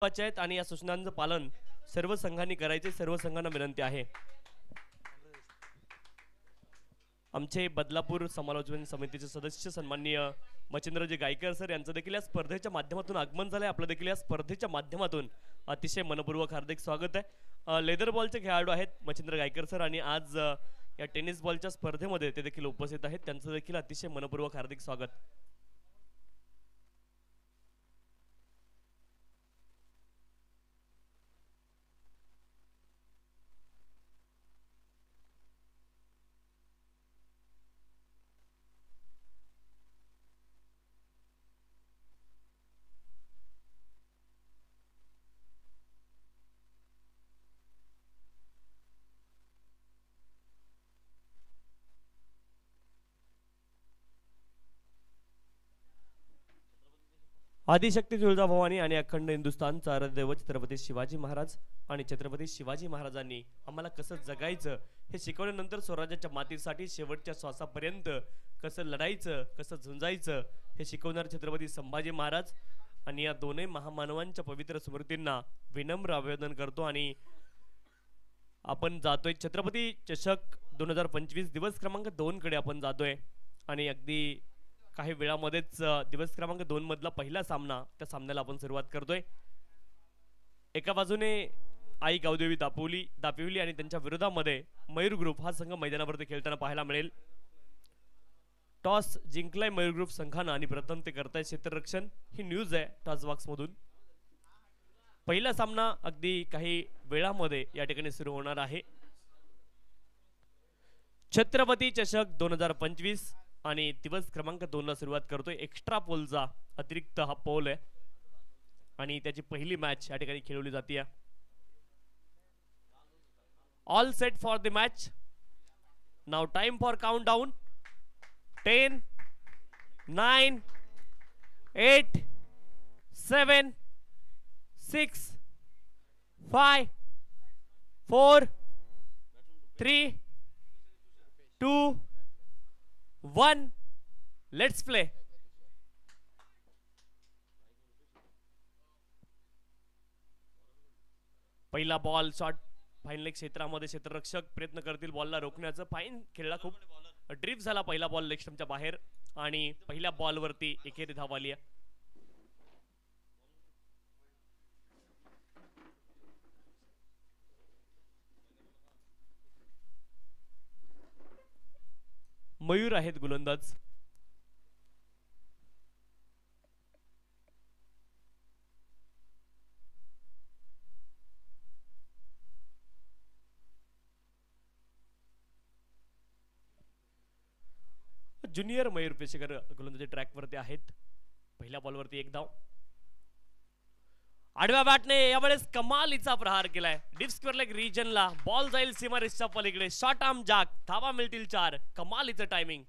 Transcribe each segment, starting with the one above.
आहेत आणि या सूचनांचं पालन सर्व संघांनी करायचे सर्व संघांना विनंती आहे। आमचे बदलापूर समालोचन समितीचे सदस्य सन्माननीय मच्छिंद्रजी गायकर सर यांचं देखील या स्पर्धेच्या माध्यमातून आगमन झालंय। आपलं देखील या स्पर्धेच्या माध्यमातून अतिशय मनपूर्वक हार्दिक स्वागत आहे। लेदर बॉलचे खेळाडू आहेत मच्छिंद्र गायकर सर आणि आज या टेनिस बॉलच्या स्पर्धेमध्ये ते देखील उपस्थित आहेत। त्यांचं देखील अतिशय मनपूर्वक हार्दिक स्वागत। आदिशक्ती तुळजाभवानी आणि अखंड हिंदुस्थानचा आराध्यदैवत छत्रपती शिवाजी महाराज आणि छत्रपती शिवाजी महाराजांनी आम्हाला कसं जगायचं हे शिकवल्यानंतर स्वराज्याच्या मातीसाठी शेवटच्या श्वासापर्यंत कसं लढायचं कसं झुंजायचं हे शिकवणारे छत्रपती संभाजी महाराज आणि या दोन्ही महामानवांच्या पवित्र स्मृतींना विनम्र अभिवादन करतो। आणि आपण जातोय छत्रपती चषक 2025 दिवस क्रमांक 2 कडे आपण जातोय आणि अगदी काही वेळामध्येच दिवस क्रमांक 2 मधला पहिला सामना त्या सामन्याला आपण सुरुवात करतोय। एका बाजूने आई गावदेवी दापिवली आणि त्यांच्या विरोधामध्ये मयूर ग्रुप हा संघ मैदानावरती खेळताना पाहायला मिळेल। टॉस जिंकलाय मयूर ग्रुप संघानं आणि प्रथम ते करताय क्षेत्ररक्षण ही न्यूज आहे टॉस बॉक्स मधून। पहिला सामना अगदी काही वेळामध्ये या ठिकाणी सुरू होणार आहे। छत्रपती चषक 2025 आणि दिवस क्रमांक 2 ला सुरुवात करतोय। एक्स्ट्रा पोलचा अतिरिक्त हा पोल आहे आणि त्याची पहिली मॅच या ठिकाणी खेळवली जाते। All set for the match now time for count down 10 9 8 7 6 5 4 3 2 1 let's play. पहिला बॉल शॉट फाईन लेग क्षेत्रामध्ये क्षेत्ररक्षक प्रयत्न करतील बॉलला रोखण्याचं। फाईन खेळला खूप ड्रिफ्ट झाला पहिला बॉल लेग स्टंपच्या बाहेर आणि पहिल्या बॉलवरती एकेरी धाव आली आहे। मयूर आहेत गोलंदाज। ज्युनियर मयूर पेशेकर गोलंदाजी ट्रॅक वरती आहेत। पहिल्या बॉलवरती एक धाव आडव्या बॅटने यावेळेस कमालीचा प्रहार केलाय डीप स्क्वेअर लेग रिजनला। बॉल जाईल सीमारेषच्या पलीकडे शॉर्ट आर्म जॅक धावा मिळतील 4 कमालीचं टायमिंग।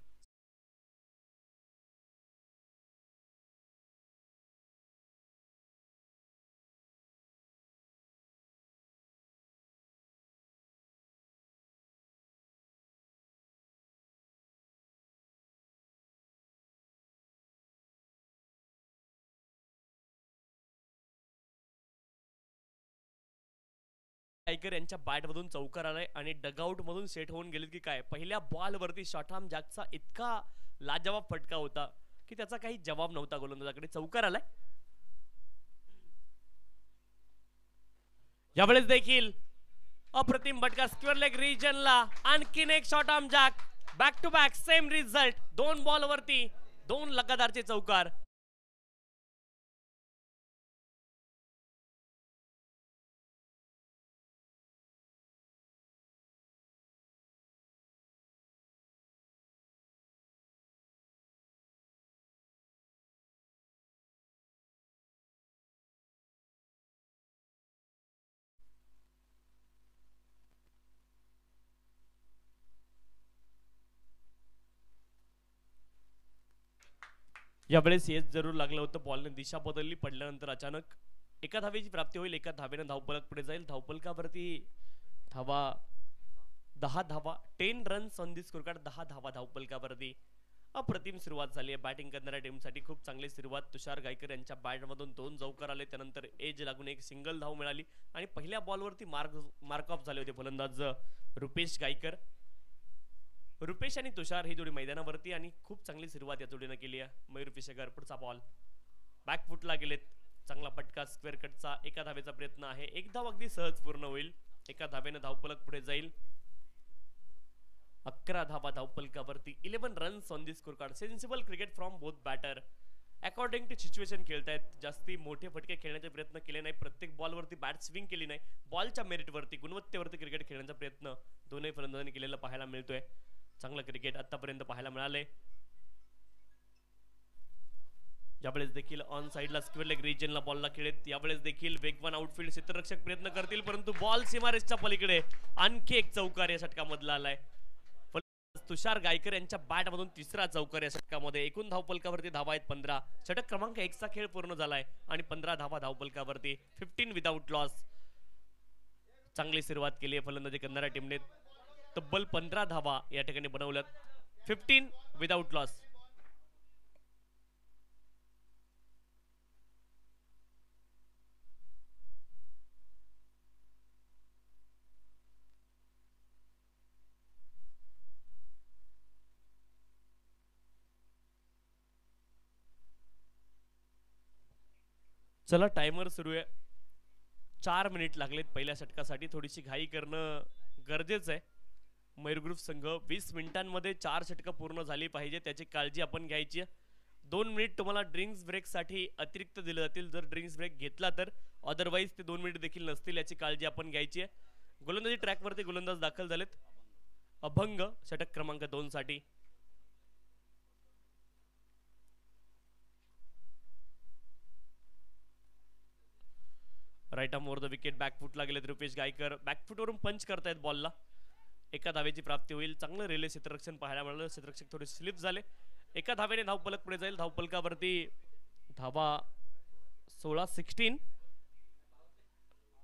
टायगर यांच्या बॅट मधून चौकार आलाय आणि डगआउट मधून सेट होऊन गेले की काय। पहिल्या बॉल वरती शॉर्ट आर्म जॅकचा इतका लाजवाब फटका होता की त्याचा काही जवाब नव्हता गोलंदाजाकडे। चौकार आलाय यावेळेस देखील अप्रतिम फटका स्क्वेअर लेग रिजनला। आणखीन एक short arm jack back to back same result 2 ball वरती 2 लगातारचे चौकार। यावेळेस येस जरूर लागलं होतं बॉलने दिशा बदलली पडल्यानंतर अचानक एका धावेची प्राप्ती होईल। एका धावेने धावफलक पुढे जाईल। धावफलकावरती धावा 10 धावा 10 runs on the score card 10 धावा धावफलकावरती अप्रतिम सुरुवात झाली आहे बॅटिंग करणाऱ्या टीमसाठी. खूप चांगली सुरुवात. तुषार गायकर यांच्या बॅटमधून 2 चौकार आले, त्यानंतर एज लागून एक सिंगल धाव मिळाली आणि पहिल्या बॉलवरती मार्क ऑफ झाले होते फलंदाज रुपेश गायकर. रुपेश आणि तुषार ही जोडी मैदानावरती आणि खूप चांगली सुरुवात या जोडीने केली आहे. मयूर पिशेकर पुढचा बॉल बॅकफुटला गेलेत. चांगला पटका स्क्वेअर कटचा एका धावेचा प्रयत्न आहे. एक धाव अगदी सहज पूर्ण होईल. एका धावेने धावफलक पुढे जाईल. 11 धावा धावफलकावरती. 11 runs on the score card. Sensible cricket from both batter. According to situation खेळतायत. जास्ती मोठे फटके खेळण्याचे प्रयत्न केले नाही. प्रत्येक बॉलवरती बॅट स्विंग केली नाही. बॉलच्या मेरिटवरती गुणवत्तेवरती क्रिकेट खेळण्याचा प्रयत्न दोन्ही फलंदाजांनी केलेला पाहायला मिळतोय. चांगलं क्रिकेट आतापर्यंत पाहायला मिळाले. यावेळेस देखील ऑन साइडला स्क्वेअर लेग रिजनला बॉलला खेळत. यावेळेस देखील वेगवान आउटफील्ड क्षेत्ररक्षक प्रयत्न करतील, परंतु बॉल सीमारेषच्या पलीकडे. आणखी एक चौकार या षटकामधला आलाय. तुषार गायकर यांच्या बॅटमधून तिसरा चौकार या षटकामध्ये. एकूण धावफलकावरती धावा आहेत 15. षटक क्रमांक 1 चा खेळ पूर्ण झालाय आणि 15 धावा धावफलकावरती. 15 विदाउट लॉस. चांगली सुरुवात केली आहे फलंदाजी करणाऱ्या टीमने. तब्बल 15 धावा या ठिकाणी बनवल्यात. 15 विदाउट लॉस. चला टाइमर सुरू आहे. 4 मिनिट लागलेत पहिल्या षटकासाठी. थोडीशी घाई करणं गरजेचं आहे. मयूर ग्रुप संघ 20 मिनिटांमध्ये 4 षटकं पूर्ण झाली पाहिजे, त्याची काळजी आपण घ्यायची आहे. 2 मिनिट तुम्हाला ड्रिंक्स ब्रेकसाठी अतिरिक्त दिले जातील जर ड्रिंक्स ब्रेक घेतला तर. अदरवाईज ते 2 मिनिट देखील नसतील, याची काळजी आपण घ्यायची आहे. गोलंदाजी ट्रॅकवरती गोलंदाज दाखल झालेत. अभंग षटक क्रमांक 2 साठी. Right arm over the wicket. बॅकफुटला गेलेत रुपेश गायकर. बॅकफुटवरून पंच करतायत बॉलला. एका धावेची प्राप्ती होईल. चांगलं रेल्वे क्षेत्ररक्षण पाहायला मिळालं. क्षेत्ररक्षक थोडे स्लिप झाले. एका धावेने धावफलक पुढे जाईल. धावफलकावरती धावा 16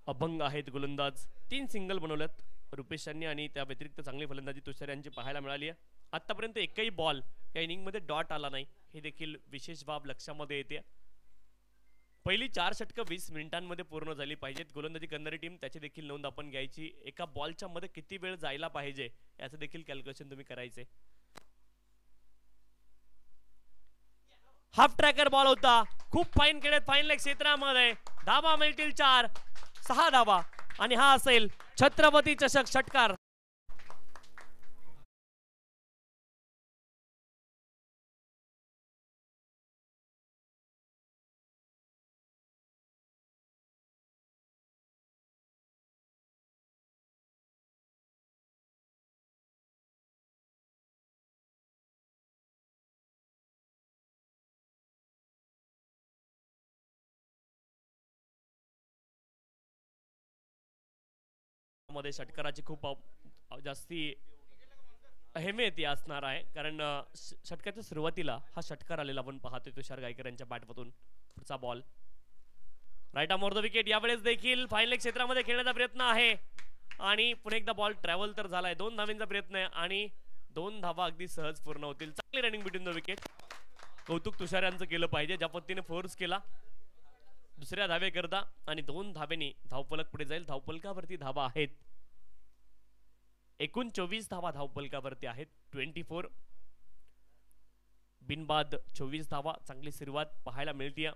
अभंग आहेत गोलंदाज. 3 सिंगल बनवल्यात रुपेश यांनी आणि त्या व्यतिरिक्त चांगली फलंदाजी तुषार यांची पाहायला मिळाली आहे. आतापर्यंत एकही बॉल या इनिंगमध्ये डॉट आला नाही, हे देखील विशेष बाब लक्षामध्ये येते. पहिली 4 षटकं 20 मिनिटांमध्ये पूर्ण झाली पाहिजेत. गोलंदाजी करणारी टीम त्याची देखील नोंद आपण घ्यायची. एका बॉलच्या मध्ये किती वेळ जायला पाहिजे याचं देखील कॅल्क्युलेशन तुम्ही करायचे. हाफ ट्रॅकर बॉल होता. खूप फाईन खेळत फाईन लेग क्षेत्रामध्ये. धावा मिळतील 4. 6 धावा आणि हा असेल छत्रपती चषक षटकार. मध्ये षटकाराची खूप जास्ती अहमियत असणार आहे, कारण षटकाच्या सुरुवातीला हा षटकार आलेला आपण पाहतोय तुषार गायकर यांच्या बॅटमधून. पुढचा ball right arm over the wicket. यावेळेस देखील फाईन लेग क्षेत्रामध्ये खेळण्याचा प्रयत्न आहे आणि पुन्हा एकदा बॉल ट्रॅव्हल तर झालाय. 2 धावांचा प्रयत्न आहे आणि 2 धावा अगदी सहज पूर्ण होतील. चांगली रनिंग बिटवीन द विकेट. कौतुक तुषार यांचं केलं पाहिजे, ज्या पद्धतीने फोर्स केला दुसऱ्या धावे करता आणि 2 धावेने धावफलक पुढे जाईल. धावफलकावरती धावा आहेत एकूण 24 धावा धावफलकावरती आहेत. 24 बिनबाद 24 धावा. चांगली सुरुवात पाहायला मिळते या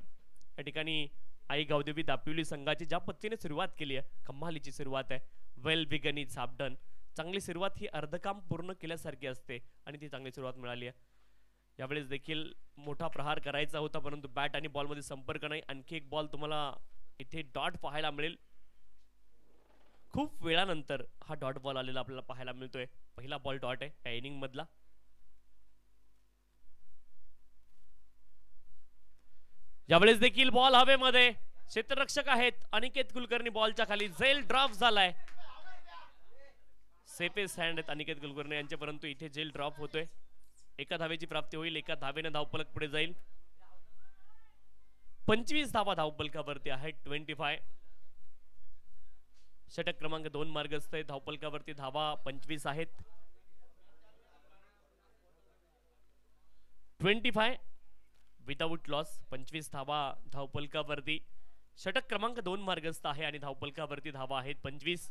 ठिकाणी. आई गावदेवी दापिवली संघाची ज्या पद्धतीने सुरुवात केली आहे, कमालीची सुरुवात आहे. Well begun is half done. चांगली सुरुवात ही अर्धकाम पूर्ण केल्यासारखी असते आणि ती चांगली सुरुवात मिळाली आहे. यावेळेस देखील मोठा प्रहार करायचा होता, परंतु बॅट आणि बॉल मध्ये संपर्क नाही. आणखी एक बॉल तुम्हाला इथे डॉट पाहायला मिळेल. खूप वेळानंतर हा डॉट बॉल आलेला आपल्याला पाहायला मिळतोय. पहिला बॉल डॉट आहे या इनिंग मधला. यावेळेस देखील बॉल हवेमध्ये. क्षेत्ररक्षक आहेत अनिकेत कुलकर्णी. बॉलच्या खाली झेल ड्रॉप झालाय. सेफेस्ट हँड आहेत अनिकेत कुलकर्णी यांचे, परंतु इथे झेल ड्रॉप होतोय. एका धावेची प्राप्ती होईल. एका धावेने धावफलक पुढे जाईल. 25 धावा धावफलकावरती आहेत. 25. षटक क्रमांक 2 मार्गस्थ आहे. धावफलकावरती धावा 25 आहेत. 25 विदाउट लॉस 25 धावा धावपलकावरती. षटक क्रमांक 2 मार्गस्थ आहे आणि धावपलकावरती धावा आहेत 25.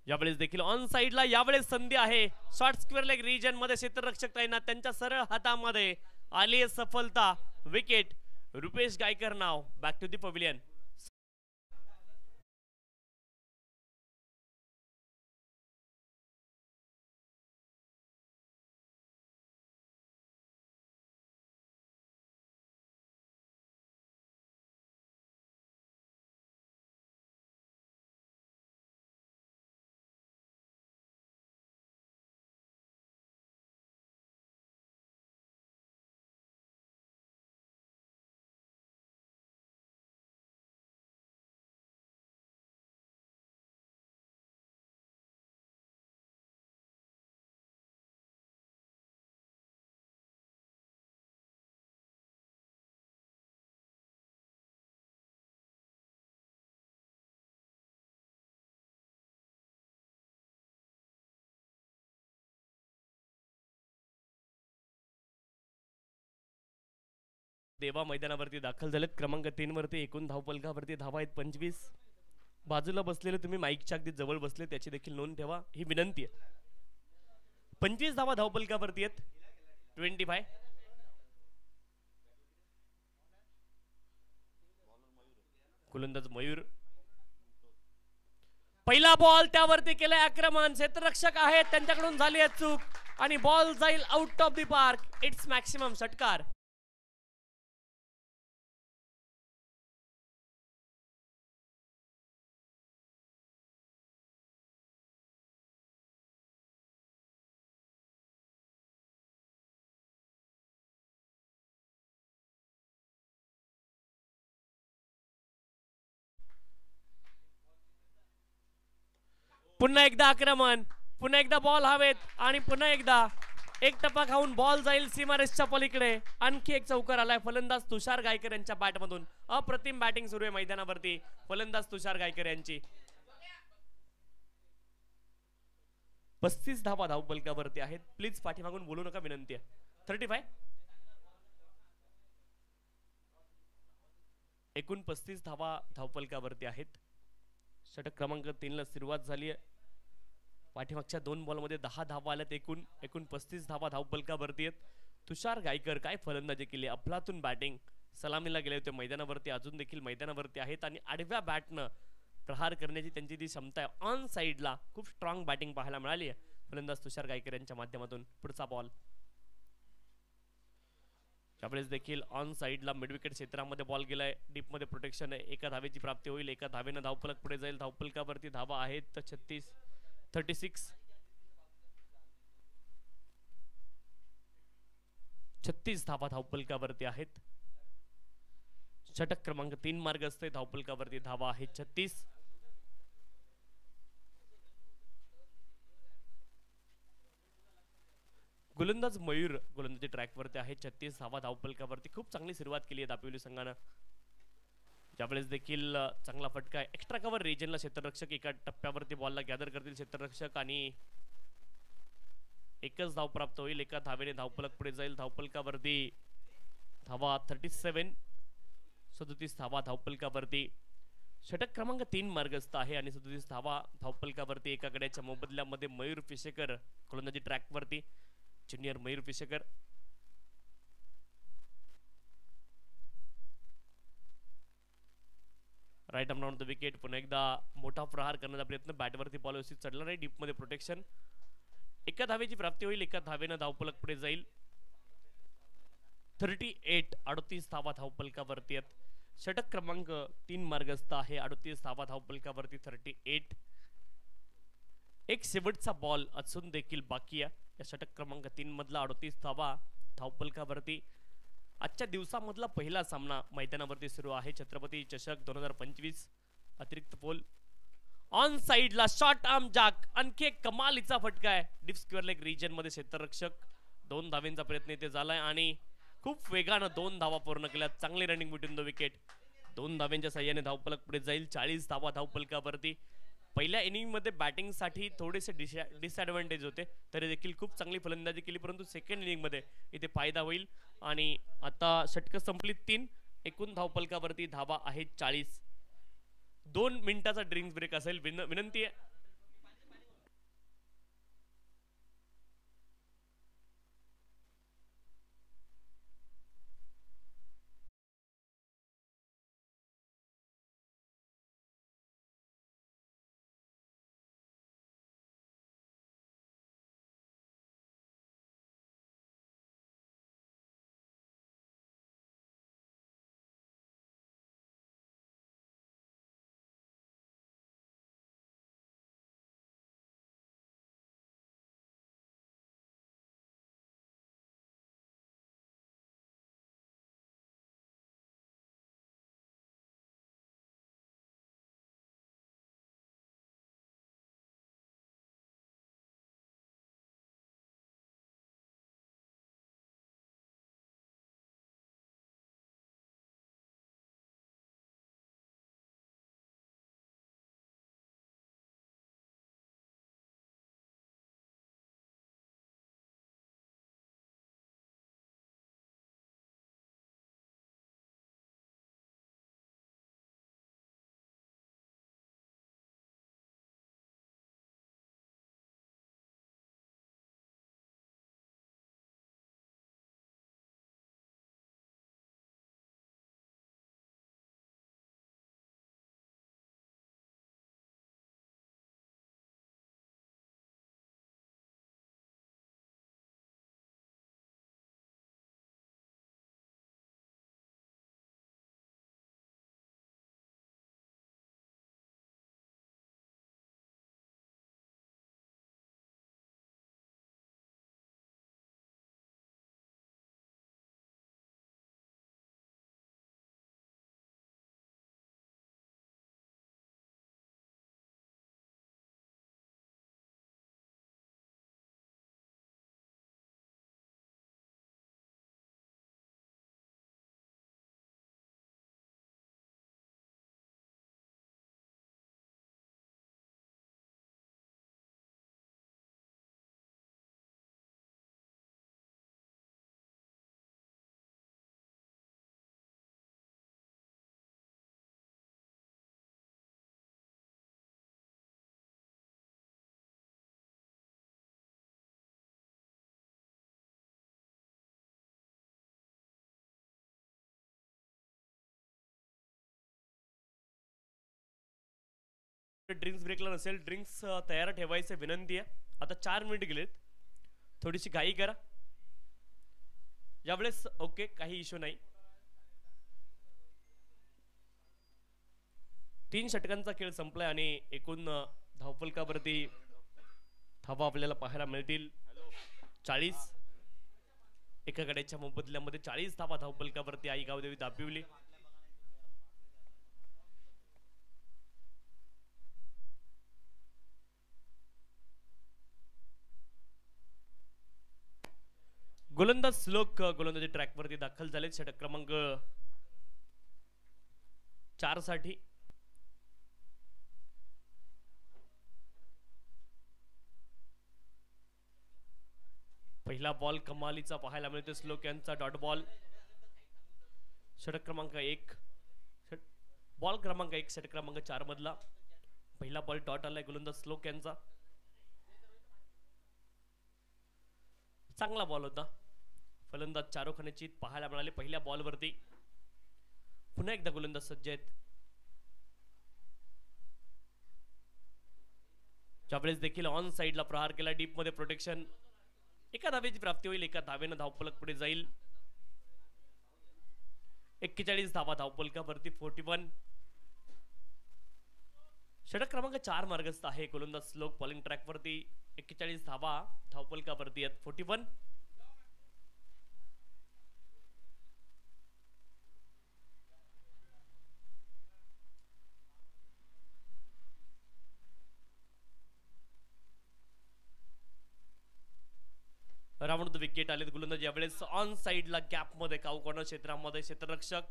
यावेळेस देखील ऑन साइडला यावेळेस संधी आहे. शॉर्ट स्क्वेअर लेग रिजन मध्ये क्षेत्ररक्षक तैनात, त्यांच्या सरळ हातामध्ये आली आहे सफलता. विकेट रुपेश गायकर नाव. Back to the pavilion. देवा मैदानावरती दाखल झालेत. क्रमांक 3 वरती एकूण धावपलकावरती धावा आहेत 25. बाजूला बसलेले तुम्ही माईकच्या अगदी जवळ बसले त्याची देखील नोंद ठेवा, ही विनंती आहे. 25 धावा धावपलकावरती आहेत. 25. गोलंदाज मयूर. पहिला बॉल त्यावरती केलाय आक्रमण. क्षेत्ररक्षक आहेत त्यांच्याकडून झाली आहे चूक आणि बॉल जाईल out of the park. It's maximum षटकार. पुन्हा एकदा आक्रमण, पुन्हा एकदा बॉल हवेत आणि पुन्हा एकदा एक टप्पा खाऊन बॉल जाईल सीमारेषच्या पलीकडे. आणखी एक चौकार आलाय फलंदाज तुषार गायकर यांच्या बॅटमधून. अप्रतिम बॅटिंग सुरू आहे मैदानावरती फलंदाज तुषार गायकर यांची. 35 धावा धावपलकावरती आहेत. प्लीज पाठीमागून बोलू नका, विनंती आहे. 35. एकूण 35 धावा धावपलकावरती आहेत. षटक क्रमांक 3 ला सुरुवात झाली आहे. पाठीमागच्या 2 बॉलमध्ये 10 धावा आल्यात. एकूण 35 धावा धावपलकावरती आहेत. तुषार गायकर काय फलंदाजी केली, अफलातून बॅटिंग. सलामीला गेले होते मैदानावरती, अजून देखील मैदानावरती आहेत आणि आडव्या बॅटनं प्रहार करण्याची त्यांची जी क्षमता आहे. ऑन साइडला खूप स्ट्रॉंग बॅटिंग पाहायला मिळाली आहे फलंदाज तुषार गायकर यांच्या माध्यमातून. पुढचा बॉल त्यावेळेस देखील ऑन साइडला मिड विकेट क्षेत्रामध्ये बॉल गेलाय. डीप मध्ये प्रोटेक्शन आहे. एका धावेची प्राप्ती होईल. एका धावेनं धावपलक पुढे जाईल. धावपलकावरती धावा आहेत 36. 36 धावा धावपलकावरती आहेत. षटक क्रमांक 3 मार्ग असते. धावपलकावरती धावा आहेत 36. गोलंदाज मयूर गोलंदाजी ट्रॅकवरती आहे. 36 धावा धावपलकावरती. खूप चांगली सुरुवात केली आहे दापोली संघानं. ज्यावेळेस देखील चांगला फटका आहे. एक्स्ट्रा कव्हर रिजनला क्षेत्ररक्षक एका टप्प्यावरती बॉलला गॅदर करतील क्षेत्ररक्षक आणि एकच धाव प्राप्त होईल. एका धावेने धावपलक पुढे जाईल. धावपलकावरती धावा 37. 37 धावा धावपलकावरती. षटक क्रमांक 3 मार्गस्थ आहे आणि 37 धावा धावपलकावरती. एका गड्याच्या मोबदल्यामध्ये मयूर फिशेकर गोलंदाजी ट्रॅकवरती. Junior Mayur Fishekar. Right arm on the wicket. पुन्हा एकदा मोठा प्रहार करण्याचा प्रयत्न. बॅटवरती बॉल व्यवस्थित चढला नाही. डीप मध्ये प्रोटेक्शन. एका धावेची प्राप्ती होईल. एका धावेनं धावपलक पुढे जाईल. 38. 38 धावा धावपलकावरती आहेत. षटक क्रमांक 3 मार्गस्थ आहे. 38 धावा धावपलकावरती. 38. एक शेवटचा बॉल असून देखील बाकी आहे या षटक क्रमांक 3 मधला. 38 धावा धावपलकावरती. आजच्या दिवसामधला पहिला सामना मैदानावरती सुरू आहे. छत्रपती चषक 2025. अतिरिक्त पोल ऑन साइडला शॉर्ट आर्म जॅक. आणखी एक कमालीचा फटका आहे. डीप स्क्वेअर लेग रिजन मध्ये क्षेत्ररक्षक. 2 धावेंचा प्रयत्न इथे झालाय आणि खूप वेगानं 2 धावा पूर्ण केल्या. चांगली रनिंग बिटवीन द विकेट. 2 धावेंच्या साह्याने धावपलक पुढे जाईल. 40 धावा धावपलकावरती. पहिल्या इनिंग मध्ये बॅटिंग साठी थोडेसे डिसएडव्हान्टेज होते, तरी देखील खूप चांगली फलंदाजी केली, परंतु सेकंड इनिंग मध्ये इथे फायदा होईल. आणि आता षटक संपली 3, एकूण धावफलकावरती धावा आहेत 40. 2 मिनिटाचा ड्रिंक्स ब्रेक असेल. विनंती आहे ड्रिंक्स ब्रेकला नसेल. ड्रिंक्स तयार ठेवायचे विनंती आहे. आता 4 मिनिट गेलेत, थोडीशी घाई करा यावेळेस. ओके, काही इश्यू नाही. 3 षटकांचा खेळ संपलाय आणि एकूण धावफलकावरती धावा आपल्याला पाहायला मिळतील 40. एका गड्याच्या मोबदल्यामध्ये 40 धावा धावफलकावरती आई गावदेवी दाबिवली. गोलंदाज श्लोक गोलंदाजी ट्रॅकवरती दाखल झाले षटक क्रमांक 4 साठी. पहिला बॉल कमालीचा पाहायला मिळतो. श्लोक यांचा डॉट बॉल. षटक क्रमांक 1, बॉल क्रमांक 1 षटक क्रमांक 4 मधला पहिला बॉल डॉट आलाय गोलंदाज श्लोक यांचा. चांगला बॉल होता. फलंदाज चारोखाने चित पाहायला मिळाले पहिल्या बॉलवरती. पुन्हा एकदा गोलंदाज सज्ज आहेत. ज्यावेळेस देखील ऑन साइडला प्रहार केला, डीप मध्ये प्रोटेक्शन. एका धावेची प्राप्ती होईल, एका धावेनं धावफलक पुढे जाईल. 41 धावा धावफलकावरती 41. षटक क्रमांक 4 मार्गस्थ आहे गोलंदाज श्लोक बॉलिंग ट्रॅकवरती. 41 धावा धावफलकावरती आहेत 41. राऊंड विकेट आलेत. गोलंदाज यावेळेस ऑन साइडला गॅप मध्ये काऊ कॉर्नर क्षेत्रामध्ये क्षेत्ररक्षक.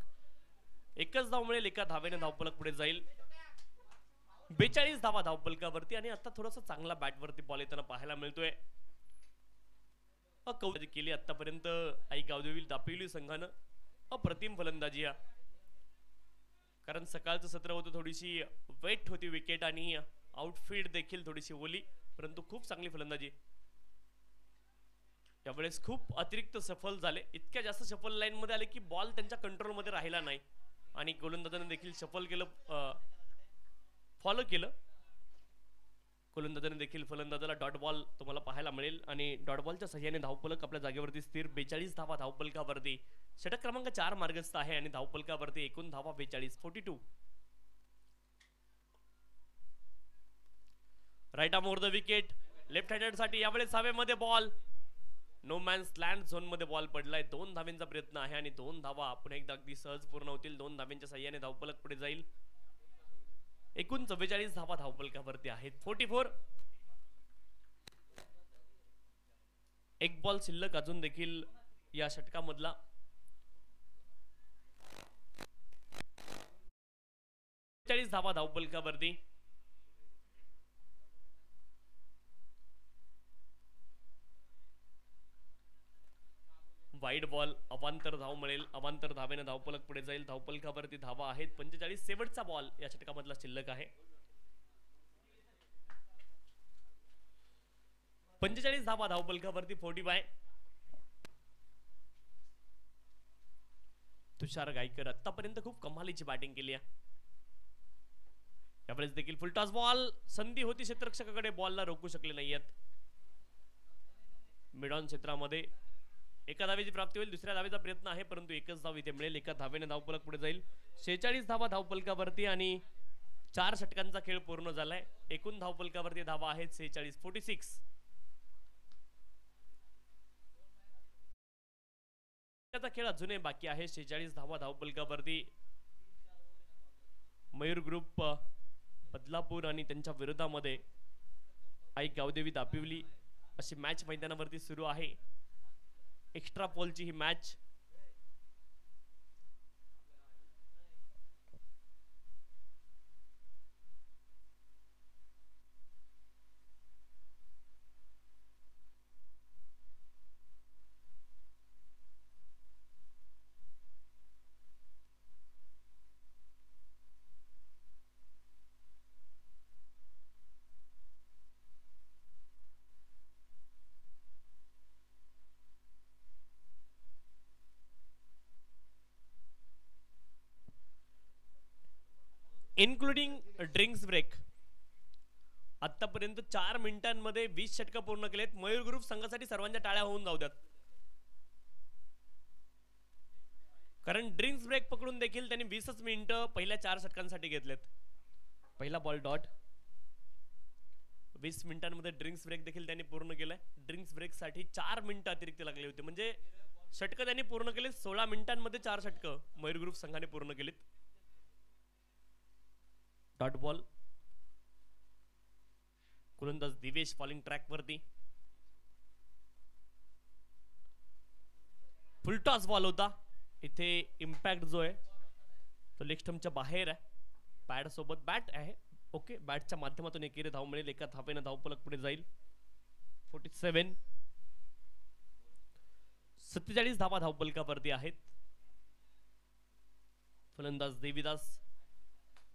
एकच धाव मिळेल, एका धावेने धावफलक पुढे जाईल. 42 धावा धावफलकावरती आणि आता थोडासा चांगला बॅटवरती बॉल येताना पाहायला मिळतोय. केली आतापर्यंत आई गावदेवी दापिवली संघानं अप्रतिम फलंदाजी. कारण सकाळचं सत्र होतं, थोडीशी वेट होती विकेट आणि आउटफील्ड देखील थोडीशी ओली, परंतु खूप चांगली फलंदाजी. यावेळेस खूप अतिरिक्त सफल झाले, इतक्या जास्त सफल लाईन मध्ये आले की बॉल त्यांच्या कंट्रोल मध्ये राहिला नाही आणि गोलंदाजाने देखील सफल केलं, फॉलो केलं. गोलंदाजाने देखील फलंदाजाला डॉट बॉल तुम्हाला पाहायला मिळेल आणि डॉट बॉलच्या सहाय्याने धावफलक आपल्या जागेवरती स्थिर. 42 धावा धावफलकावरती. षटक क्रमांक 4 मार्गस्थ आहे आणि धावफलकावरती एकूण धावा 42, 42. Right arm over the wicket left handed साठी. यावेळेस हवेमध्ये ball, no man's land zone मध्ये बॉल पडलाय. 2 धावेंचा प्रयत्न आहे आणि 2 धावा पुन्हा एकदा अगदी सहज पूर्ण होतील. 2 धावेंच्या सहाय्याने धावफलक पुढे जाईल. एकूण 44 धावा धावफलकावरती आहेत. 44. एक बॉल शिल्लक अजून देखील या षटकामधला. 40 धावा धावफलकावरती. वाईड बॉल, अवांतर धाव मिळेल. अवांतर धावेने धावफलक पुढे जाईल. धावफलकावरती धावा आहेत 45. शेवटचा बॉल या षटकामधला शिल्लक आहे. 45 धावा धावफलकावरती. 45. तुषार गायकर आतापर्यंत खूप कमालीची बॅटिंग केली आहे. यावेळेस देखील फुलटॉस बॉल. संधी होती क्षेत्ररक्षकाकडे, बॉलला रोखू शकले नाहीयेत. मिड ऑन क्षेत्रामध्ये एका धावेची प्राप्ती होईल. दुसऱ्या धावेचा प्रयत्न आहे परंतु एकच धाव इथे मिळेल. एका धावेने धावफलक पुढे जाईल. 46 धावा धावफलकावरती आणि 4 षटकांचा खेळ पूर्ण झालाय. एकूण धावफलकावरती धावा आहेत 46, 46. त्याचा खेळ अजूनही बाकी आहे. 46 धावा धावफलकावरती. मयूर ग्रुप बदलापूर आणि त्यांच्या विरोधामध्ये आई गावदेवी दापिवली अशी मॅच मैदानावरती सुरू आहे. एक्स्ट्रा पोलची ही मॅच. इन्क्लुडिंग ड्रिंक्स ब्रेक आतापर्यंत 4 मिनिटांमध्ये 20 षटक पूर्ण केलेत. मयूर ग्रुप संघासाठी सर्वांच्या टाळ्या होऊन जाऊ द्यात, कारण ड्रिंक्स ब्रेक पकडून देखील त्यांनी 20च मिनिटं पहिल्या 4 षटकांसाठी घेतलेत. पहिला बॉल डॉट. 20 मिनिटांमध्ये ड्रिंक्स ब्रेक देखील त्यांनी पूर्ण केलाय. ड्रिंक्स ब्रेक साठी 4 मिनिटं अतिरिक्त लागले होते, म्हणजे षटक त्यांनी पूर्ण केले. 16 मिनिटांमध्ये 4 षटक मयूर ग्रुप संघाने पूर्ण केलीत. Dot ball. गोलंदाज दिवेश फॉलिंग ट्रॅक वरती. फुलटॉस बॉल होता. इथे इम्पॅक्ट जो आहे तो लेग स्टंपच्या बाहेर आहे. पॅड सोबत बॅट आहे. ओके, बॅटच्या माध्यमातून एकेरी धाव मिळेल. एका धावेने धावफलक पुढे जाईल. 47. 47 धावा धावफलकावरती आहेत. फलंदाज देवीदास.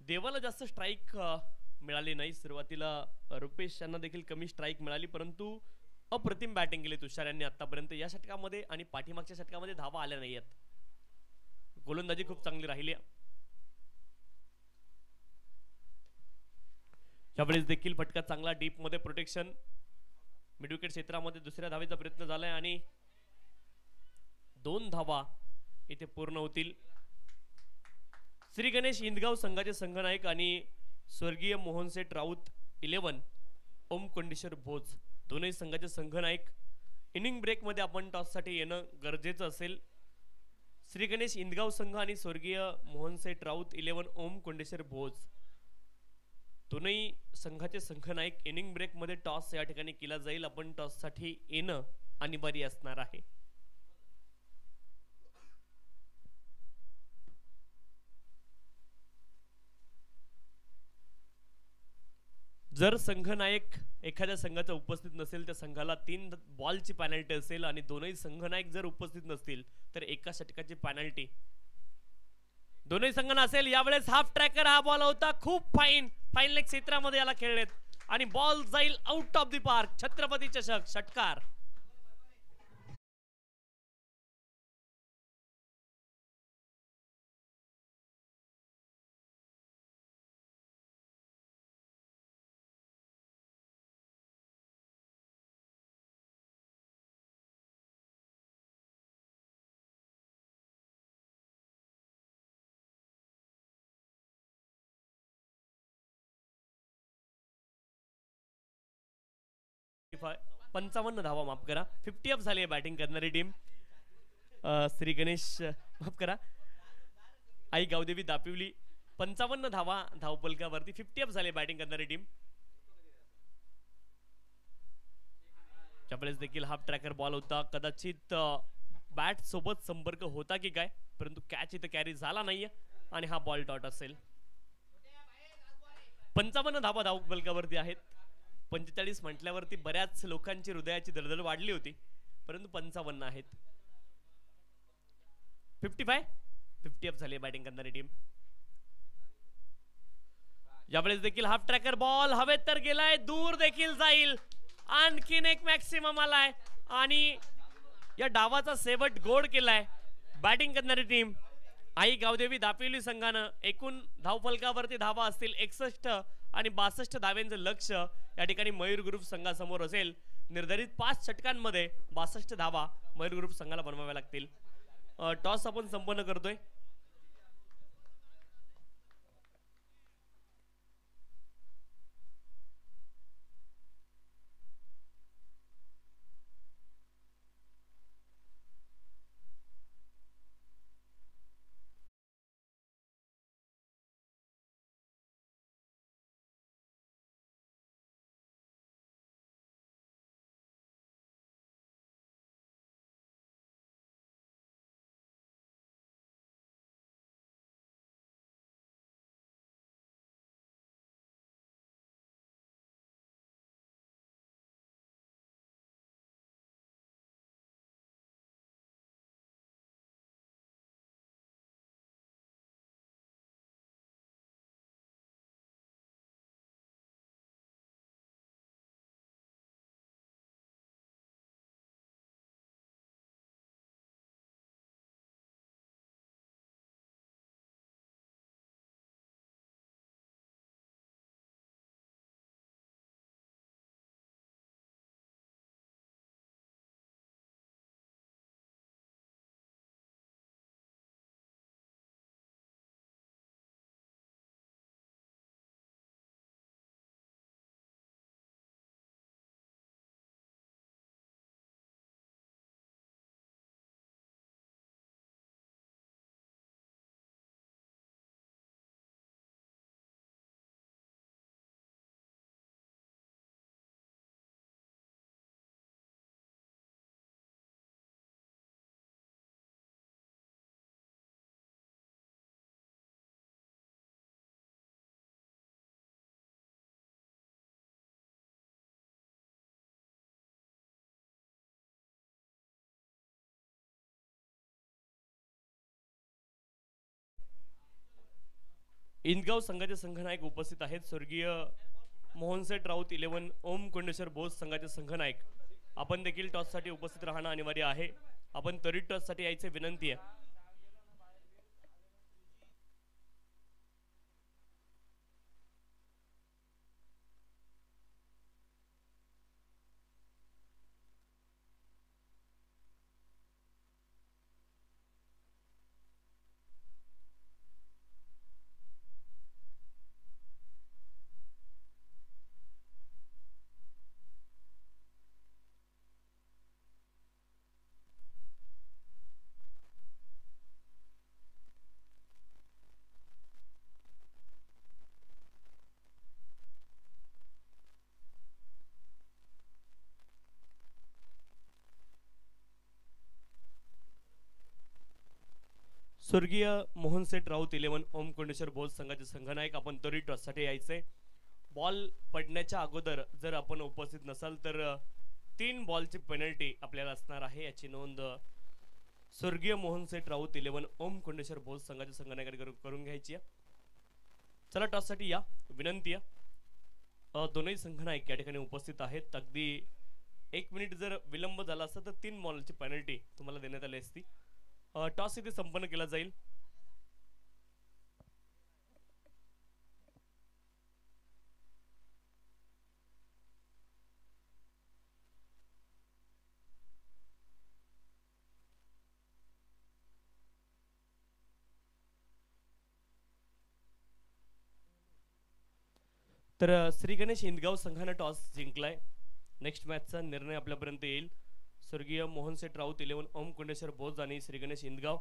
देवाला जास्त स्ट्राईक मिळाली नाही. सुरुवातीला रुपेश यांना देखील कमी स्ट्राईक मिळाली, परंतु अप्रतिम बॅटिंग केली तुषार यांनी आतापर्यंत या षटकामध्ये आणि पाठीमागच्या षटकामध्ये धावा आल्या नाहीयेत. गोलंदाजी खूप चांगली राहिली. यावेळेस देखील फटका चांगला डीप मध्ये प्रोटेक्शन. मिड विकेट क्षेत्रामध्ये दुसऱ्या धावेचा प्रयत्न झालाय आणि 2 धावा इथे पूर्ण होतील. श्री गणेश इंदगाव संघाचे संघनायक आणि स्वर्गीय मोहनसेठ राऊत 11 ओम कोंडेश्वर भोज दोन्ही संघाचे संघनायक. इनिंग ब्रेक मध्ये आपण टॉस साठी येणं गरजेचं असेल. श्री गणेश इंदगाव संघ आणि स्वर्गीय मोहनसेठ राऊत 11 ओम कोंडेश्वर भोज दोन्ही संघाचे संघनायक. इनिंग ब्रेक मध्ये टॉस या ठिकाणी केला जाईल. आपण टॉस साठी येणं अनिवार्य असणार आहे. जर संघनायक एखाद्या संघाचा उपस्थित नसेल त्या संघाला 3 बॉलची पेनल्टी असेल आणि दोनही संघनायक जर उपस्थित नसतील तर एका षटकाची पेनल्टी दोन्ही संघांना असेल। यावेळेस हाफ ट्रॅकर हा बॉल होता खूप फाईन लेग क्षेत्रामध्ये याला खेळलेत आणि बॉल जाईल out of the park. Chhatrapati चषक षटकार। पंचावन्न धावा माफ करा 50 अप झाली आहे बॅटिंग करणारी टीम। श्री गणेश माफ करा आई गावदेवी दापिवली 55 धावा धावपलकावरती 50 अप झाली बॅटिंग करणारी टीम। त्यावेळेस देखील हाफ ट्रॅकर बॉल होता कदाचित बॅट सोबत संपर्क होता की काय परंतु कॅच इथे कॅरी झाला नाहीये आणि हा बॉल डॉट असेल। 55 धावा धावपलकावरती आहेत। 45 म्हटल्यावरती बऱ्याच लोकांची हृदयाची धडधड वाढली होती परंतु 55 आहेत। 50 अप झाली बॅटिंग करणारी टीम। यावेळेस देखील हाफ ट्रॅकर बॉल हवेत तर गेलाय दूर देखील जाईल आणखीन एक मॅक्सिमम आलाय आणि या डावाचा शेवट गोड केलाय बॅटिंग करणारी टीम। आई गावदेवी दापिवली संघानं एकूण धावफलकावरती धावा असतील 61 आणि 62 धाव्यांचं लक्ष या ठिकाणी मयूर ग्रुप संघासमोर असेल। निर्धारित 5 षटकांमध्ये 62 धावा मयूर ग्रुप संघाला बनवाव्या लागतील। टॉस आपण संपन्न करतोय। इंदगाव संघाचे संघनायक उपस्थित आहेत स्वर्गीय मोहनसेठ राऊत 11 ओम कोंडेश्वर बोस संघाचे संघनायक। आपण देखील टॉस साठी उपस्थित राहणं अनिवार्य आहे। आपण त्वरित टॉस साठी यायचे विनंती आहे। स्वर्गीय मोहनसेठ राऊत 11 ओम कोंडेश्वर बोस संघाचे संघनायक। आपण त्वरित टॉस साठी यायचे। बॉल पडण्याच्या अगोदर जर आपण उपस्थित नसाल तर 3 बॉलची पेनल्टी आपल्याला असणार आहे, याची नोंद स्वर्गीय मोहन सेठ राऊत 11 ओम कोंडेश्वर भोज संघाच्या संघनायकाने करून घ्यायची आहे. चला टॉससाठी या विनंती आहे. दोनही संघनायक या ठिकाणी उपस्थित आहेत. अगदी 1 मिनिट जर विलंब झाला असता तर 3 बॉलची पेनल्टी तुम्हाला देण्यात आली असती. टॉस इथे संपन्न केला जाईल. तर श्री गणेश इंदगाव संघाने टॉस जिंकलाय. नेक्स्ट मॅचचा निर्णय आपल्यापर्यंत येईल. स्वर्गीय मोहन सेठ राऊत 11 ओम कोंडेश्वर भोज आणि श्री गणेश इंदगाव.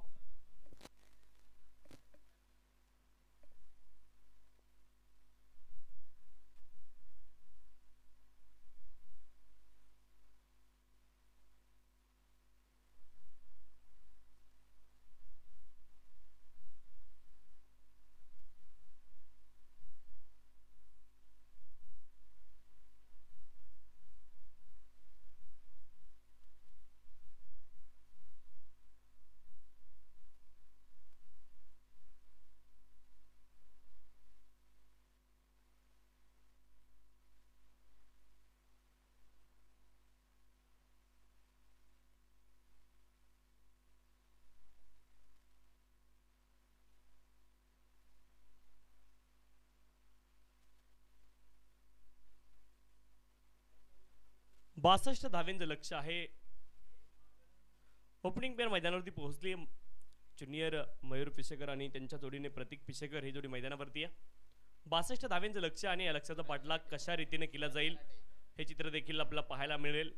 बासष्ट धावेंचं लक्ष आहे. ओपनिंग पेअर मैदानावरती पोहोचली. ज्युनियर मयूर पिशेकर आणि त्यांच्या जोडीने प्रतीक पिशेकर ही जोडी मैदानावरती आहे. 62 धावेंचं लक्ष आणि या लक्ष्याचा पाठलाग कशा रीतीने केला जाईल हे चित्र देखील आपल्याला पाहायला मिळेल.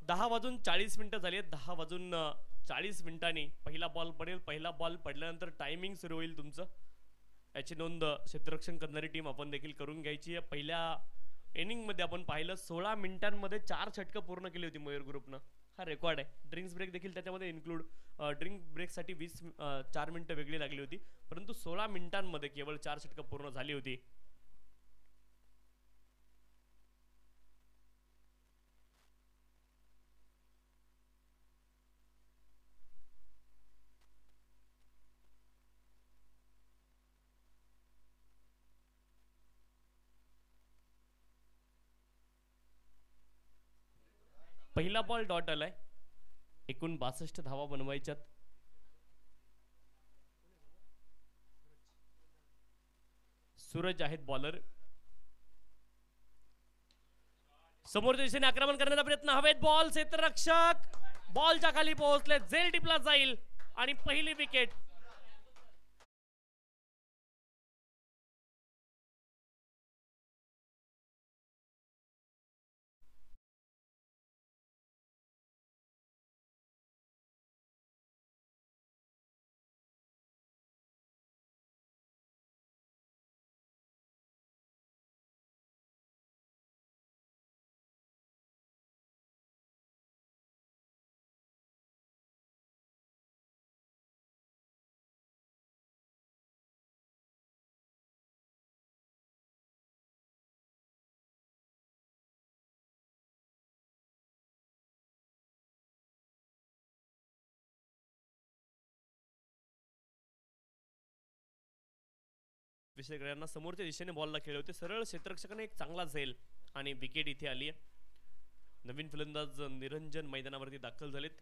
10:40 झाली आहेत. 10:40 पहिला बॉल पडेल. पहिला बॉल पडल्यानंतर टायमिंग सुरू होईल तुमचं. याची नोंद क्षेत्ररक्षण करणारी टीम आपण देखील करून घ्यायची आहे. पहिल्या इनिंग मध्ये आपण पाहिलं 16 मिनिटांमध्ये 4 षटकं पूर्ण केली होती मयूर ग्रुपनं. हा रेकॉर्ड आहे. ड्रिंक्स ब्रेक देखील त्याच्यामध्ये इन्क्लूड. ड्रिंक ब्रेकसाठी 4 मिनिटं वेगळी लागली होती, परंतु 16 मिनिटांमध्ये केवळ 4 षटकं पूर्ण झाली होती. पहिला बॉल डॉट आलाय. एकूण 62 धावा बनवायच्यात. सूरज आहेत बॉलर. समोरच्या दिशेने आक्रमण करण्याचा प्रयत्न. हवेत बॉल. क्षेत्ररक्षक बॉलच्या खाली पोहोचले. झेल टिपला जाईल आणि पहिली विकेट. विषयकरांना समोरच्या दिशेने बॉलला खेळले होते. सरळ क्षेत्ररक्षकाने एक चांगला झेल आणि विकेट इथे आली आहे. नवीन फलंदाज निरंजन मैदानावरती दाखल झालेत.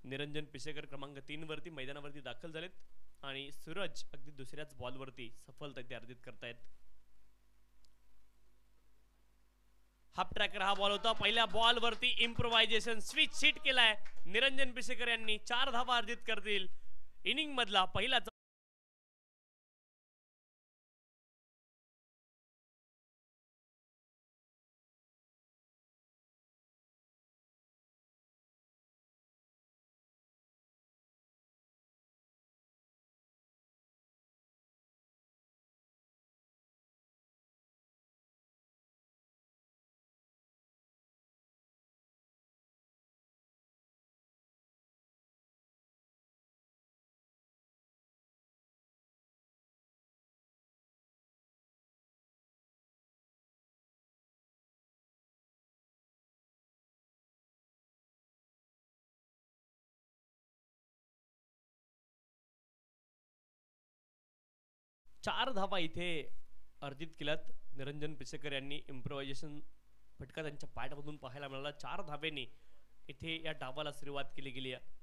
निरंजन पिशेकर क्रमांक 3 वरती मैदानावरती दाखल झालेत आणि सूरज अगदी दुसऱ्याच बॉलवरती सफलता इथे अर्जित करतायत. हाफ ट्रॅकर हा बॉल होता. पहिल्या बॉलवरती इम्प्रोव्हायझेशन स्विच शीट केलाय निरंजन पिशेकर यांनी. 4 धावा अर्जित करतील. इनिंग मधला पहिला 4 धावा इथे अर्जित केल्यात. निरंजन पिसेकर यांनी इम्प्रोव्हायझेशन फटका त्यांच्या पायामधून पाहायला मिळाला. 4 धावेने इथे या डावाला सुरुवात केली गेली आहे.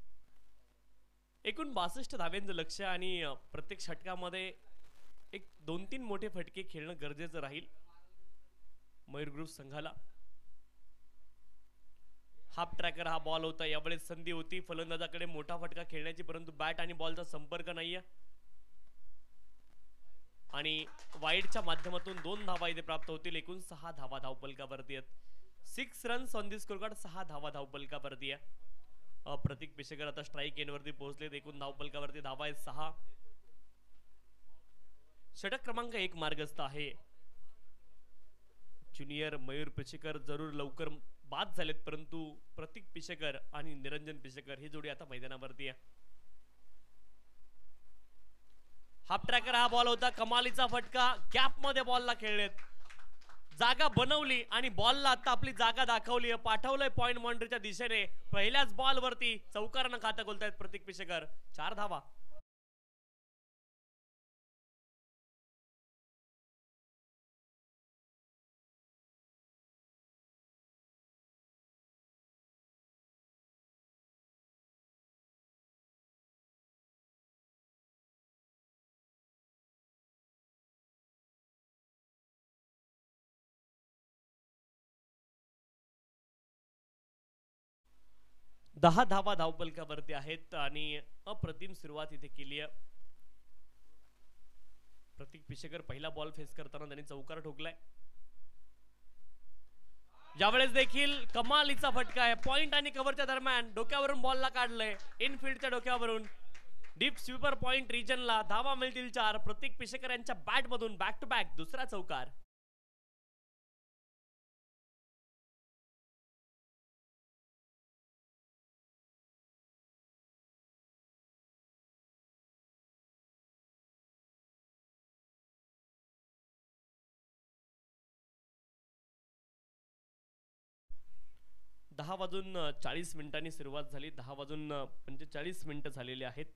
एकूण 62 धाव्यांचं लक्ष आणि प्रत्येक षटकामध्ये एक 2-3 मोठे फटके खेळणं गरजेचं राहील मयूर ग्रुप संघाला. हाफ ट्रॅकर हा बॉल होता. यावेळेस संधी होती फलंदाजाकडे मोठा फटका खेळण्याची, परंतु बॅट आणि बॉलचा संपर्क नाहीये आणि वाईडच्या माध्यमातून 2 धावा इथे प्राप्त होतील. एकूण 6 धावा धावपलकावरती आहेत. 6 runs on the score card. 6 धावा धावपलकावरती आहे. प्रतीक पिसेकर आता स्ट्राईक एंडवरती पोहोचलेत. एकूण धावपलकावरती धावा आहेत 6. षटक क्रमांक 1 मार्गस्थ आहे. ज्युनियर मयूर पिसेकर जरूर लवकर बाद झालेत, परंतु प्रतीक पिसेकर आणि निरंजन पिसेकर ही जोडी आता मैदानावरती आहे. हाफ ट्रॅकर हा बॉल होता. कमालीचा फटका. गॅप मध्ये बॉलला खेळलेत. जागा बनवली आणि बॉलला आता आपली जागा दाखवली. पाठवलंय पॉइंट बाउंड्रीच्या दिशेने. पहिल्याच बॉल वरती चौकारानं खातं खोलतायत प्रतीक पिसेकर. 4 धावा. दहा धावा धावपलकावरती आहेत आणि अप्रतिम सुरुवात इथे केली आहे. प्रतीक पिसेकर पहिला बॉल फेस करताना त्यांनी चौकार ठोकलाय. यावेळेस देखील कमालीचा फटका आहे. पॉइंट आणि कव्हरच्या दरम्यान डोक्यावरून बॉलला काढलंय. इनफिल्डच्या डोक्यावरून डीप स्वीपर पॉइंट रिजनला. धावा मिळतील 4. प्रतीक पिसेकर यांच्या बॅट मधून बॅक टू बॅक दुसरा चौकार. दहा वाजून 40 मिनिटांनी सुरुवात झाली. 10 वाजून 45 मिनिटं झालेली आहेत.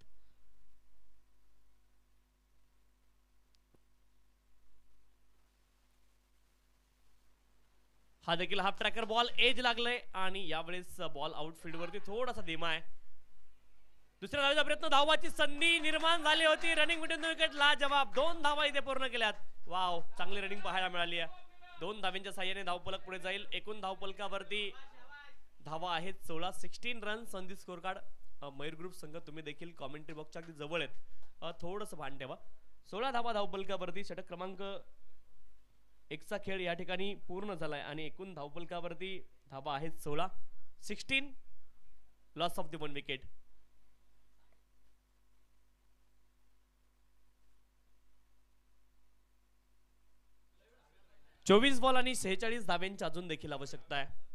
हा देखील हाफ ट्रॅकर बॉल एज लागलाय आणि यावेळेस बॉल आउटफील्ड वरती थोडासा धीमा आहे. दुसऱ्या धावेचा प्रयत्न. धावाची संधी निर्माण झाली होती. रनिंग बिटवीन द विकेट ला जवाब. 2 धावा इथे पूर्ण केल्यात. वाव, चांगली रनिंग पाहायला मिळाली आहे. 2 धाव्यांच्या साह्याने धावपलक पुढे जाईल. एकूण धावपलकावरती धावा आहेत 16. 16 runs on the score card. Mayur group संघ तुम्ही देखील कॉमेंट्री बॉक्सच्या अगदी जवळ आहेत, थोडंसं भान ठेवा. 16 धावा धावपलकावरती. षटक क्रमांक 1चा खेळ या ठिकाणी पूर्ण झालाय आणि एकूण धावपलकावरती धावा आहेत 16. 16 लॉस ऑफ द 1 विकेट. चोवीस बॉल आणि 46 धाव्यांची अजून देखील आवश्यकता आहे.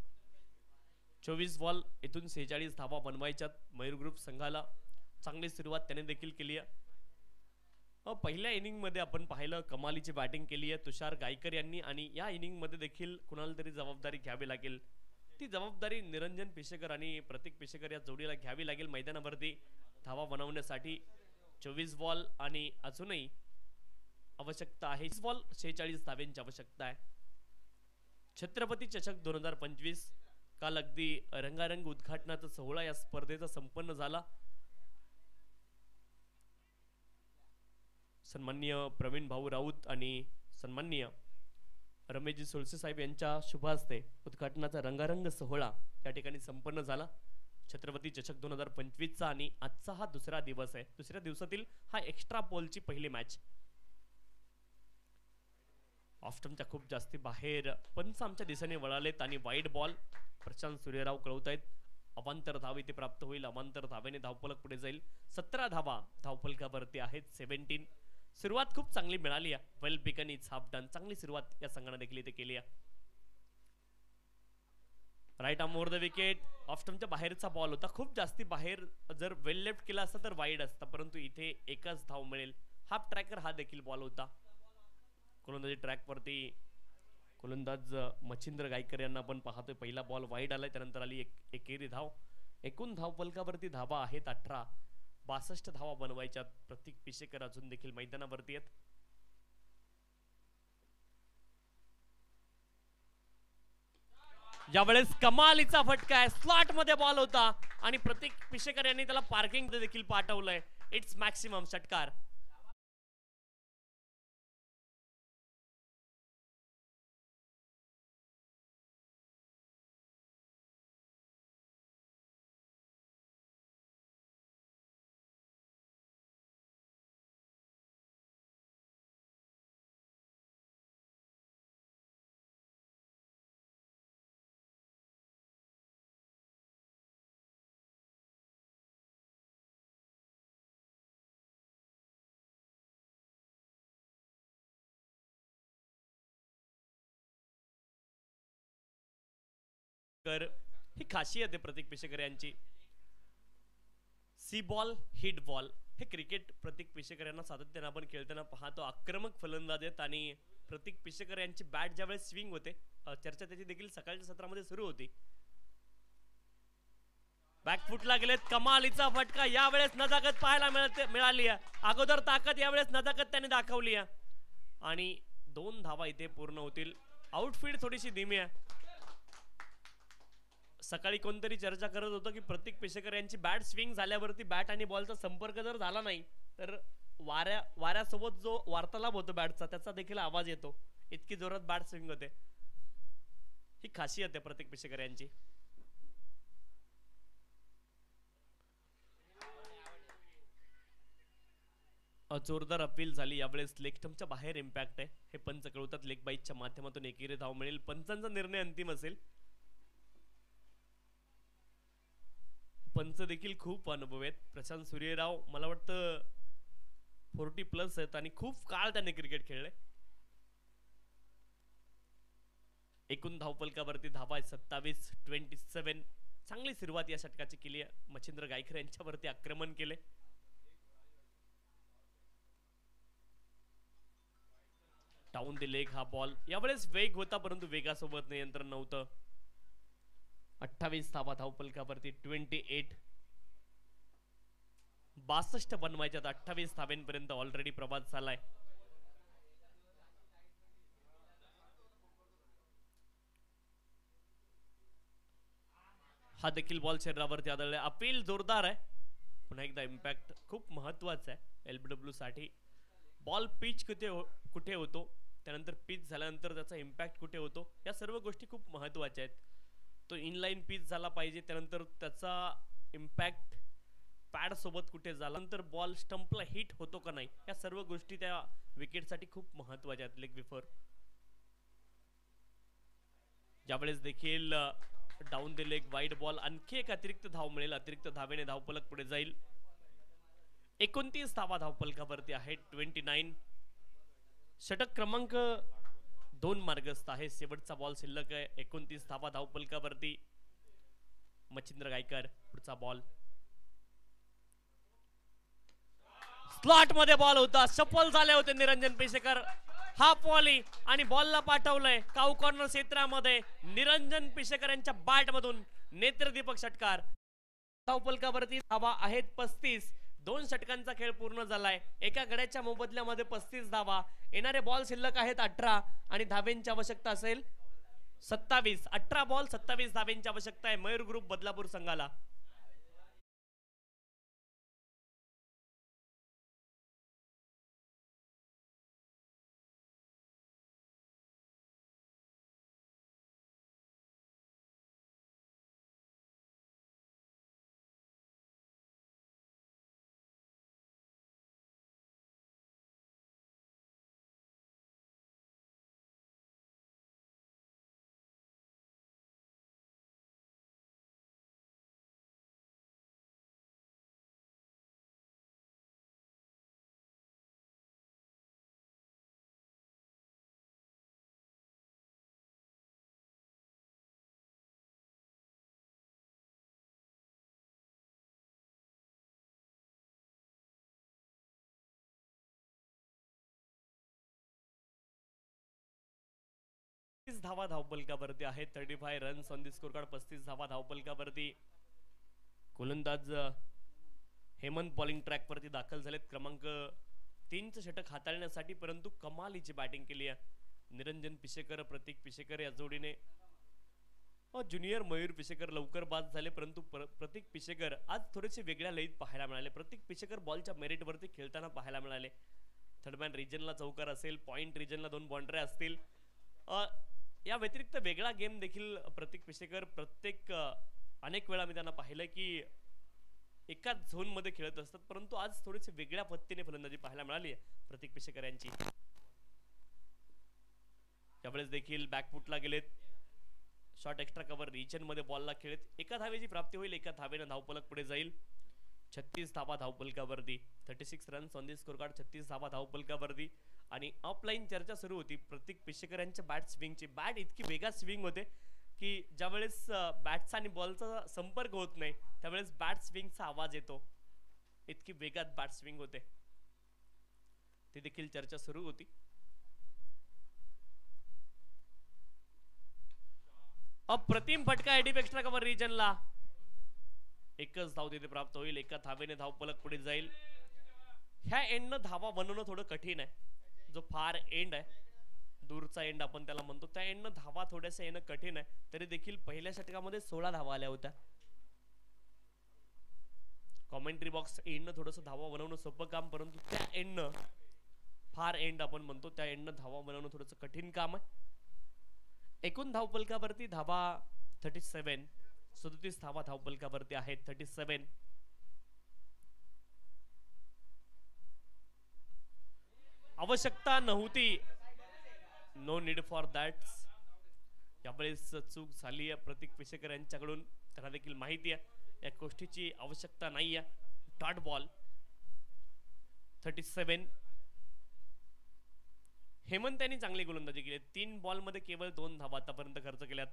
24 बॉल इथून 46 धावा बनवायच्यात मयूर ग्रुप संघाला. चांगली सुरुवात त्याने देखील केली आहे. पहिल्या इनिंग मध्ये आपण पाहिलं कमालीची बॅटिंग केली आहे तुषार गायकर यांनी आणि या इनिंग मध्ये देखील कुणाला तरी जबाबदारी घ्यावी लागेल. ती जबाबदारी निरंजन पिसेकर आणि प्रतीक पिसेकर या जोडीला घ्यावी लागेल मैदानावरती धावा बनवण्यासाठी. 24 बॉल आणि अजूनही आवश्यकता आहे 20 बॉल 46 धाव्यांची आवश्यकता आहे. छत्रपती चषक 2025 काल अगदी रंगारंग उद्घाटनाचा सोहळा या स्पर्धेचा संपन्न झाला. सन्माननीय प्रवीण भाऊ राऊत आणि सन्माननीय रमेशजी सोळसे साहेब यांच्या शुभ हस्ते उद्घाटनाचा रंगारंग सोहळा या ठिकाणी संपन्न झाला. छत्रपती चषक 2025 चा आणि आजचा हा दुसरा दिवस आहे. दुसऱ्या दिवसातील हा एक्स्ट्रा पोलची पहिली मॅच. ऑफ्टमच्या खूप जास्ती बाहेर पंच आमच्या दिशेने वळालेत आणि वाईड बॉल. प्रशांत सूर्यराव कळवतायत अवांतर धाव इथे प्राप्त होईल. अवांतर धावेने धावफलक पुढे जाईल. 17 धावा धावफलकावरती आहेत. 17. सुरुवात खूप चांगली मिळाली आहे. Well begun is half done. चांगली सुरुवात या संघाने देखील इथे केली आहे. Right arm over the wicket. ऑफ्टमच्या बाहेरचा बॉल होता. खूप जास्ती बाहेर जर वेल लेफ्ट केला असता तर वाईड असता, परंतु इथे एकच धाव मिळेल. हाफ ट्रॅकर हा देखील बॉल होता. गोलंदाजी ट्रॅक वरती गोलंदाज मच्छिंद्र गायकर यांना आपण पाहतोय. पहिला बॉल वाईड आलाय, त्यानंतर आली एकेरी धाव. एकूण धावफलकावरती धावा आहेत 18. 62 धावा बनवायच्यात. प्रतीक पिसेकर अजून देखील मैदानावरती आहेत. यावेळेस कमालीचा फटका आहे, स्लॉट मध्ये बॉल होता आणि प्रतीक पिशेकर यांनी त्याला पार्किंग देखील पाठवलंय. इट्स मॅक्सिमम षटकार. ही खासियत आहे प्रतीक पिशेकर यांची. सी बॉल हिट बॉल हे क्रिकेट प्रतीक पिशेकर यांना सातत्याने आपण खेळताना पाहतो. आक्रमक फलंदाज आहेत आणि प्रतीक पिशेकर यांची बॅट ज्यावेळेस स्विंग होते, चर्चा त्याची देखील सकाळच्या सत्रामध्ये सुरू होती. बॅकफुटला गेलेत, कमालीचा फटका. यावेळेस नजाकत पाहायला मिळाली आहे. अगोदर ताकद, यावेळेस नजाकत त्यांनी दाखवली आहे आणि 2 धावा इथे पूर्ण होतील. आउटफील्ड थोडीशी धीमी आहे. सकाळी कोणतरी चर्चा करत होतं की प्रतीक पिशेकर यांची बॅट स्विंग झाल्यावरती बॅट आणि बॉलचा संपर्क जर झाला नाही तर वाऱ्यासोबत जो वार्तालाप होतो बॅटचा त्याचा देखील आवाज येतो. इतकी जोरात बॅट स्विंग होते. ही खासियत आहे प्रतीक पिशेकर यांची. जोरदार अपील झाली. यावेळेस लेग स्टंपच्या बाहेर इम्पॅक्ट आहे हे पंच कळवतात. लेग बाईटच्या माध्यमातून एकेरी धाव मिळेल. पंचांचा निर्णय अंतिम असेल. पंच देखील खूप अनुभव आहेत. प्रशांत सूर्यराव मला वाटतं 40+ आहेत आणि खूप काळ त्यांनी क्रिकेट खेळले. एकूण धावफलकावरती धावा 27-27. चांगली सुरुवात या षटकाची केली आहे. मच्छिंद्र गायकर यांच्यावरती आक्रमण केले. डाऊन द लेग हा बॉल. यावेळेस वेग होता परंतु वेगासोबत नियंत्रण नव्हतं. 28 धावा धावफलकावरती 28. 62 बनवायच्यात. 28 धाव्यांपर्यंत ऑलरेडी प्रवास झालाय. हा देखील बॉल शरीरावरती आदळलाय. अपील जोरदार आहे. पुन्हा एकदा इम्पॅक्ट खूप महत्वाचा आहे LBW साठी. बॉल पिच कुठे होतो, त्यानंतर पिच झाल्यानंतर त्याचा इम्पॅक्ट कुठे होतो, या सर्व गोष्टी खूप महत्वाच्या आहेत. तो इनलाइन पिच झाला पाहिजे, त्यानंतर त्याचा इम्पॅक्ट पॅड सोबत कुठे झाला, नंतर बॉल स्टंपला हिट होतो का नाही, या सर्व गोष्टी त्या विकेटसाठी खूप महत्वाच्या आहेत. लेग बिफोर ज्यावेळेस देखील down the leg wide ball. आणखी एक अतिरिक्त धाव मिळेल. अतिरिक्त धावेने धावफलक पुढे जाईल. 29 धावा धावफलकावरती आहे. 29. षटक क्रमांक 2 मार्गस्थ आहे. शेवटचा बॉल शिल्लक आहे. 29 धावा धावफलकावरती. मच्छिंद्र गायकर पुढचा बॉल. स्लॉट मध्ये बॉल होता. सफल झाले होते निरंजन पिशेकर. हा बॉली आणि बॉलला पाठवलंय काऊ कॉर्नर क्षेत्रामध्ये. निरंजन पिशेकर यांच्या बॅट मधून नेत्रदीपक षटकार. धावफलकावरती धावा आहेत 35. 2 षटकांचा खेळ पूर्ण झालाय. एका गड्याच्या मोबदल्यामध्ये 35 धावा. येणारे बॉल शिल्लक आहेत 18 आणि धावेंची आवश्यकता असेल 27. 18 बॉल 27 धावेंची आवश्यकता आहे मयूर ग्रुप बदलापूर संघाला. धावा धावफलकावरती आहे. 35 runs on the score card. 35 धावा धावफलकावरती. गोलंदाज हेमंत बॉलिंग ट्रॅक वरती दाखल झालेत क्रमांक 3चं षटक हाताळण्यासाठी, परंतु कमालीची बॅटिंग केली आहे निरंजन पिशेकर प्रतीक पिशेकर या जोडीने. ज्युनियर मयूर पिशेकर लवकर बाद झाले, परंतु प्रतीक पिशेकर आज थोडेसे वेगळ्या लयीत पाहायला मिळाले. प्रतीक पिशेकर बॉलच्या मेरिटवरती खेळताना पाहायला मिळाले. थर्डमॅन रिजनला चौकार असेल, पॉइंट रिजनला 2 बाउंड्री असतील. या व्यतिरिक्त वेगळा गेम देखील प्रतीक पिशेकर अनेक वेळा मी त्यांना पाहिलं की एकाच झोन मध्ये खेळत असतात, परंतु आज थोडेसे वेगळ्या पद्धतीने फलंदाजी पाहायला मिळाली प्रतीक पिशेकर यांची. त्यावेळेस देखील बॅकफुटला गेलेत, शॉट एक्स्ट्रा कव्हर रिजन मध्ये बॉलला खेळत. एका धावेची प्राप्ती होईल, एका धावेने धावफलक पुढे जाईल. 36 धावा धावफलकावरती, 36 runs on the score card, 36 धावा धावफलकावरती. आणि ऑफलाईन चर्चा सुरू होती प्रतीक पिशेकर यांच्या बॅट स्विंगची. बॅट इतकी वेगात स्विंग होते की ज्यावेळेस बॅटचा आणि बॉलचा संपर्क होत नाही त्यावेळेस बॅट स्विंगचा आवाज येतो, इतकी वेगात बॅट स्विंग होते. ती देखील चर्चा सुरू होती. अप्रतिम फटका एडीप एक्स्ट्रा कव्हर रिजनला. एकच धाव तिथे प्राप्त होईल, एका धावेने धावफलक पुढे जाईल. ह्या एंडनं धावा बनवणं थोडं कठीण आहे. जो फार एंड आहे, दूरचा एंड आपण त्याला म्हणतो, त्या एंडनं धावा थोड्याशा येणं कठीण आहे. तरी देखील पहिल्या षटकामध्ये 16 धावा आल्या होत्या. कॉमेंट्री बॉक्स एंडनं थोडंसं धावा बनवणं सोपं काम, परंतु त्या एंडनं फार एंड आपण म्हणतो त्या एंडनं धावा बनवणं थोडंसं कठीण काम आहे. एकूण धावफलकावरती धावा 37, 37 धावा धावफलकावरती आहेत. 37 आवश्यकता नव्हती, नो नीड फॉर दॅट. यावेळेस चूक झाली आहे प्रतीक पिशेकर यांच्याकडून, त्यांना देखील माहिती आहे या गोष्टीची आवश्यकता नाही आहे. Dot ball 37. हेमंत यांनी चांगली गोलंदाजी केली, 3 बॉल मध्ये केवळ 2 धावा आतापर्यंत खर्च केल्यात.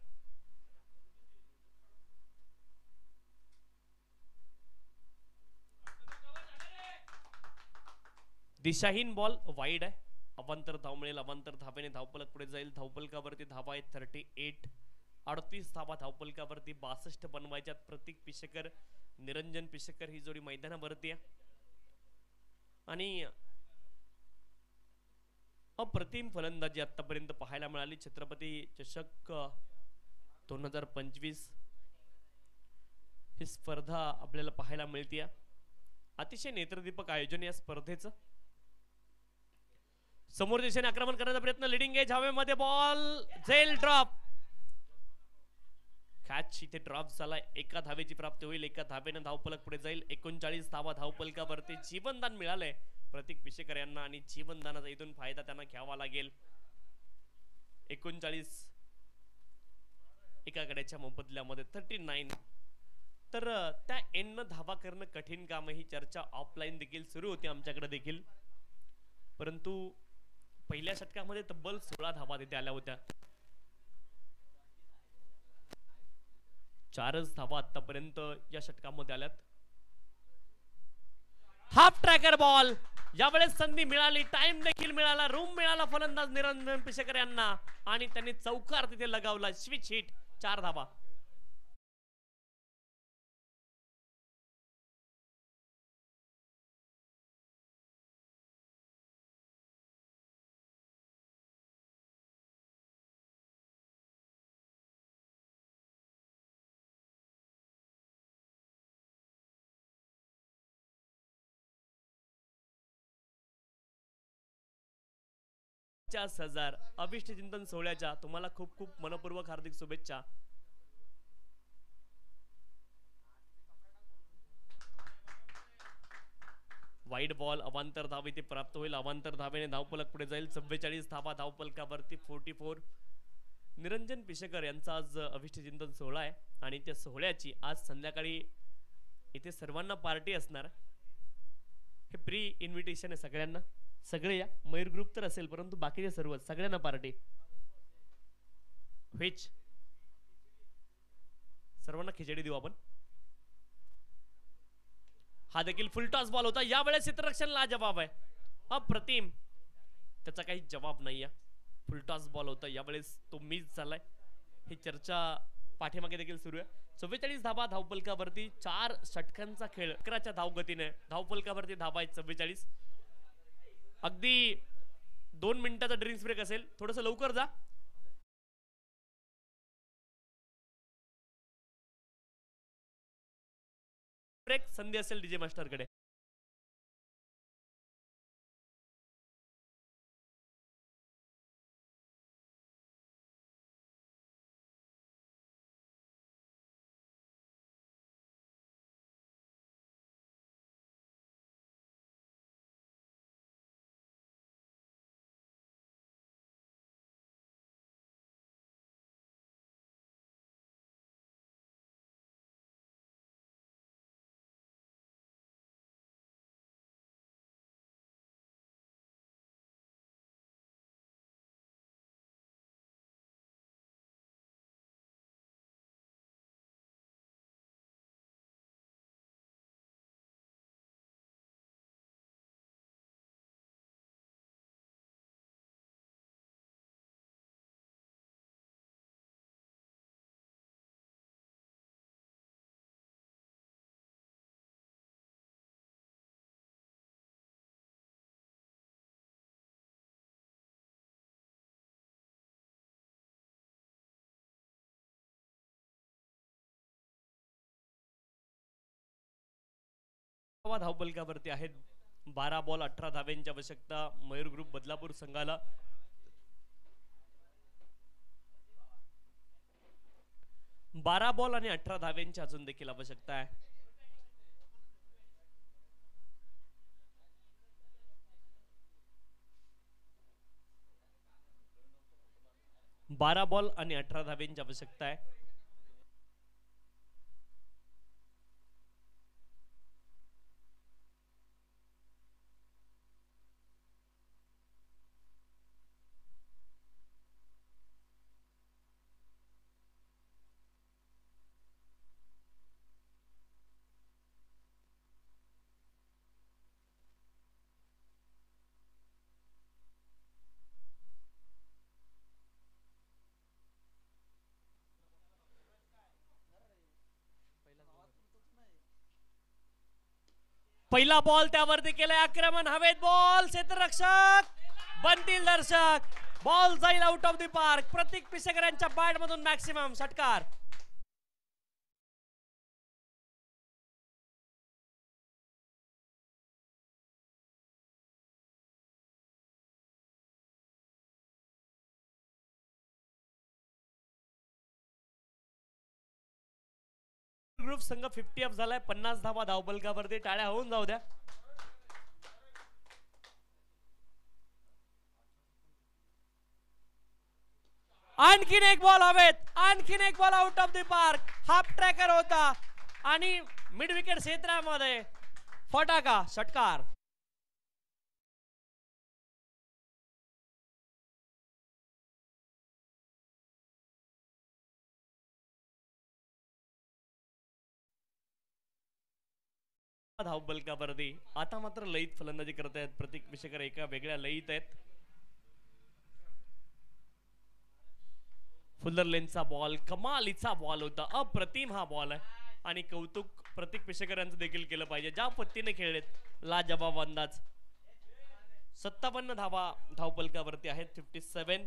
दिशाहीन बॉल वाईड आहे, अवांतर धाव मिळेल, अवांतर धावेने धावफलक पुढे जाईल. धावफलकावरती धावा आहेत 38, 38 धावा धावफलकावरती 62 बनवायच्यात. प्रतीक पिशेकर निरंजन पिशेकर ही जोडी मैदानावरती आहे आणि अप्रतिम फलंदाजी आतापर्यंत पाहायला मिळाली. छत्रपती चषक 2025 ही स्पर्धा आपल्याला पाहायला मिळते. अतिशय नेत्रदीपक आयोजन या स्पर्धेचं. समोर दिशेने आक्रमण करण्याचा प्रयत्न, लिडिंग एज हवेमध्ये बॉल झेल ड्रॉप. कॅच इथे ड्रॉप झाला, एका धावेची प्राप्ती होईल, एका धावेने धावफलक पुढे जाईल. 39 धावा धावफलकावरती जीवनदान मिळालंय प्रतीक पिशेकर यांना आणि जीवनदानाचा इथून फायदा त्यांना घ्यावा लागेल. 39 एका गड्याच्या मोबदल्यामध्ये 39. तर त्या एंडनं धावा करणं कठीण काम आहे, ही चर्चा ऑफलाईन देखील सुरू होती आमच्याकडे देखील, परंतु पहिल्या षटकामध्ये तब्बल 16 धावा तिथे आल्या होत्या. 4च धावा आतापर्यंत या षटकामध्ये आल्यात. हाफ ट्रॅकर बॉल, यावेळेस संधी मिळाली, टाइम देखील मिळाला, रूम मिळाला फलंदाज निरंजन पिशेकर यांना आणि त्यांनी चौकार तिथे लगावला. स्विच हिट, 4 धावा. हजार अभिष्ट चिंतन सोहळ्याच्या तुम्हाला खूप खूप मनपूर्वक हार्दिक शुभेच्छा. वाईड बॉल, अवांतर धाव इथे प्राप्त होईल, अवांतर धावेने धावफलक पुढे जाईल. 44 धावा धावफलकावरती 44. निरंजन पिशेकर यांचा आज अभिष्ट चिंतन सोहळा आहे आणि त्या सोहळ्याची आज संध्याकाळी इथे सर्वांना पार्टी असणार. हे प्री इन्व्हिटेशन आहे सगळ्यांना, सगळे या. मयूर ग्रुप तर असेल परंतु बाकीचे सर्व सगळ्यांना पार्टी. व्हेज सर्वांना खिचडी देऊ आपण. हा देखील फुल टॉस बॉल होता, यावेळेस क्षेत्ररक्षण लाजवाब आहे, अप्रतिम, त्याचा काही जवाब नाही आहे. फुल टॉस बॉल होता, यावेळेस तो मिस झालाय. ही चर्चा पाठीमागे देखील सुरू आहे. 44 धावा धावफलकावरती, 4 षटकांचा खेळ, 11च्या धावगतीने धावफलकावरती धावा आहेत 44. अगदी 2 मिनिटाचा ड्रिंक्स ब्रेक असेल, थोडंसं लवकर जा. ब्रेक संधी असेल डीजे मास्टरकडे. धावपलकावरती आहेत 12 बॉल 18 धाव्यांची आवश्यकता मयूर ग्रुप बदलापूर संघाला. 12 बॉल आणि 18 धाव्यांची अजून देखील आवश्यकता आहे. बारा बॉल आणि 18 धाव्यांची आवश्यकता आहे. पहिला बॉल त्यावरती केलाय आक्रमण हवेत बॉल क्षेत्ररक्षक बनतील दर्शक. बॉल जाईल out of the park. Pratik पिसेकरांच्या बॅट मधून मॅक्सिमम षटकार. ग्रुप संघ 50 अप झालाय. 50 धावा धावपलकावरती. टाळ्या होऊन जाऊ द्या. आणखीन एक बॉल हवेत. आणखीन एक ball out of the park. Half tracker होता आणि मिड विकेट क्षेत्रामध्ये फटाका षटकार. धावपलकावरती आता मात्र लयीत फलंदाजी करत आहेत प्रतीक पिसेकर. एका वेगळ्या लयीत आहेत. फुल्लर लेनचा बॉल कमालीचा बॉल होता. अप्रतिम हा बॉल आहे आणि कौतुक प्रतीक पिसेकर यांचं देखील केलं पाहिजे. ज्या पत्तीने खेळलेत लाजवाब अंदाज. 57 धावा धावपलकावरती आहेत. 57.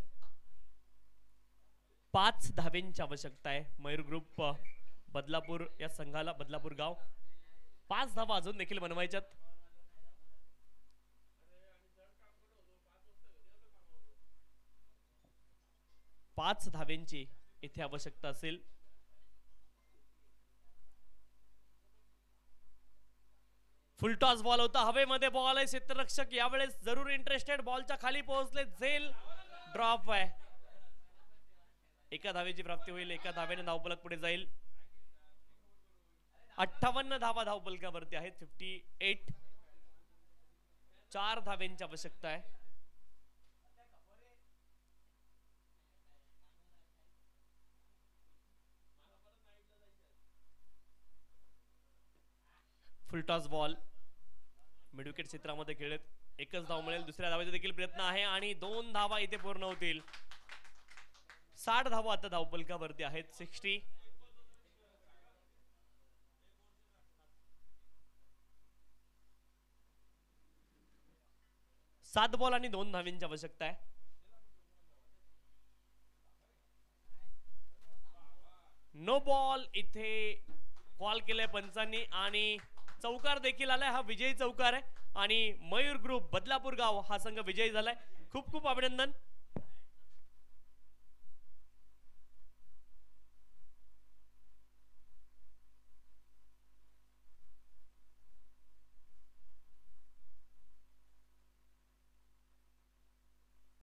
5 धाव्यांची आवश्यकता आहे मयूर ग्रुप बदलापूर या संघाला. बदलापूर गाव 5 धावा अजून देखील बनवायच्यात. पाच धाव्यांची इथे आवश्यकता असेल. फुलटॉस बॉल होता. हवेमध्ये बॉल आहे. क्षेत्ररक्षक यावेळेस जरूर इंटरेस्टेड. बॉलच्या खाली पोहोचले. झेल ड्रॉप आहे. एका धावेची प्राप्ती होईल. एका धावेने धावपलक पुढे जाईल. 58 धावा धावपलकावरती आहेत. 58. 4 धाव्यांची आवश्यकता आहे. फुलटॉस बॉल मिड विकेट क्षेत्रामध्ये खेळत. एकच धाव मिळेल. दुसऱ्या धावेचा देखील प्रयत्न आहे आणि 2 धावा इथे पूर्ण होतील. 60 धावा आता धावपलकावरती आहेत. 60. 7 बॉल आणि 2 धाव्यांची आवश्यकता आहे. नो बॉल इथे कॉल केलाय पंचांनी आणि चौकार देखील आलाय, हा विजयी चौकार आहे आणि मयूर ग्रुप बदलापूर गाव हा संघ विजयी झालाय. खूप खूप अभिनंदन.